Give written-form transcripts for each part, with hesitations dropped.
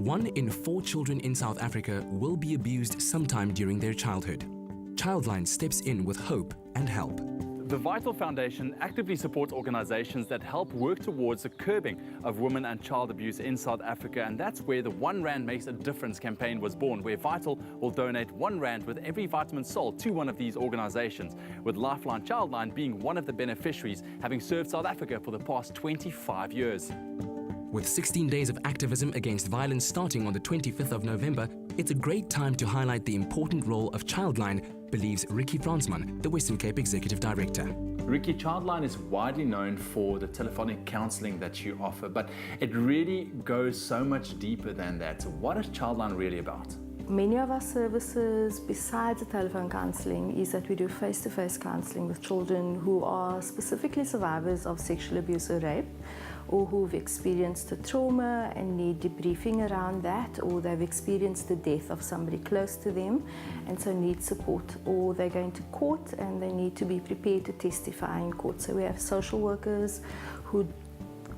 1 in 4 children in South Africa will be abused sometime during their childhood. Childline steps in with hope and help. The Vital Foundation actively supports organizations that help work towards the curbing of women and child abuse in South Africa, and that's where the 1 Rand Makes a Difference campaign was born, where Vital will donate 1 Rand with every vitamin sold to one of these organizations, with Lifeline Childline being one of the beneficiaries, having served South Africa for the past 25 years. With 16 days of activism against violence starting on the 25th of November, it's a great time to highlight the important role of Childline, believes Ricky Fransman, the Western Cape Executive Director. Ricky, Childline is widely known for the telephonic counselling that you offer, but it really goes so much deeper than that. So what is Childline really about? Many of our services, besides the telephone counselling, is that we do face-to-face counselling with children who are specifically survivors of sexual abuse or rape, or who've experienced a trauma and need debriefing around that, or they've experienced the death of somebody close to them and so need support, or they're going to court and they need to be prepared to testify in court. So we have social workers who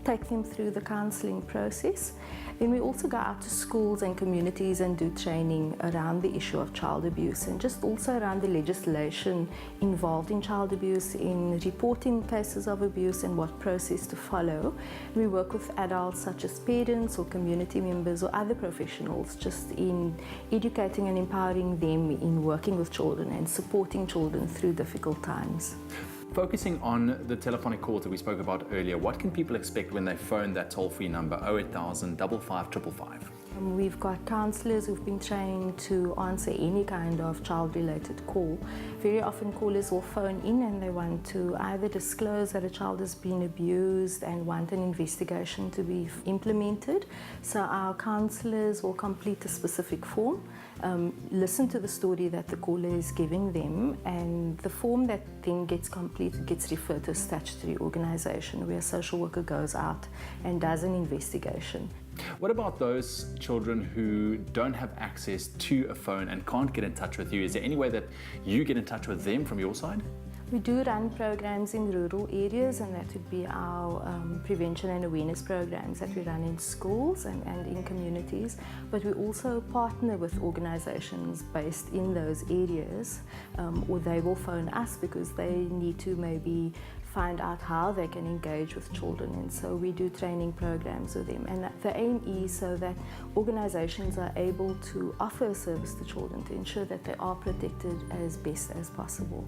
take them through the counselling process. Then we also go out to schools and communities and do training around the issue of child abuse, and just also around the legislation involved in child abuse, in reporting cases of abuse and what process to follow. We work with adults such as parents or community members or other professionals, just in educating and empowering them in working with children and supporting children through difficult times. Focusing on the telephonic calls that we spoke about earlier, what can people expect when they phone that toll-free number 08000 555? We've got counsellors who've been trained to answer any kind of child-related call. Very often callers will phone in and they want to either disclose that a child has been abused and want an investigation to be implemented. So our counsellors will complete a specific form, listen to the story that the caller is giving them, and the form that then gets completed gets referred to a statutory organisation where a social worker goes out and does an investigation. What about those children who don't have access to a phone and can't get in touch with you? Is there any way that you get in touch with them from your side? We do run programs in rural areas, and that would be our prevention and awareness programs that we run in schools and in communities. But we also partner with organizations based in those areas, or they will phone us because they need to maybe find out how they can engage with children, and so we do training programs with them. And the aim is so that organizations are able to offer a service to children to ensure that they are protected as best as possible.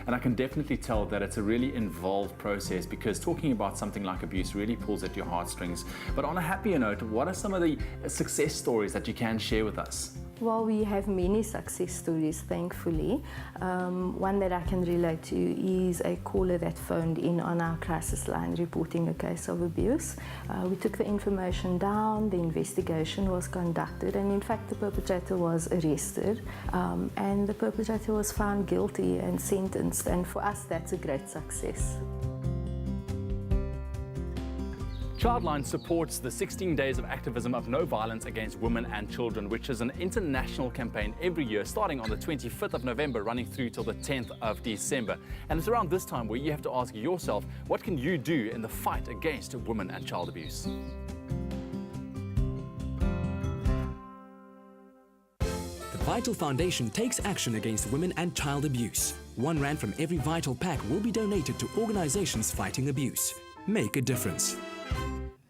And I can definitely tell that it's a really involved process, because talking about something like abuse really pulls at your heartstrings. But on a happier note, what are some of the success stories that you can share with us? Well, we have many success stories, thankfully. One that I can relate to is a caller that phoned in on our crisis line reporting a case of abuse. We took the information down, the investigation was conducted, and in fact the perpetrator was arrested, and the perpetrator was found guilty and sentenced, and for us that's a great success. Childline supports the 16 days of activism of no violence against women and children, which is an international campaign every year, starting on the 25th of November, running through till the 10th of December. And it's around this time where you have to ask yourself, what can you do in the fight against women and child abuse? The Vital Foundation takes action against women and child abuse. 1 Rand from every Vital pack will be donated to organizations fighting abuse. Make a difference.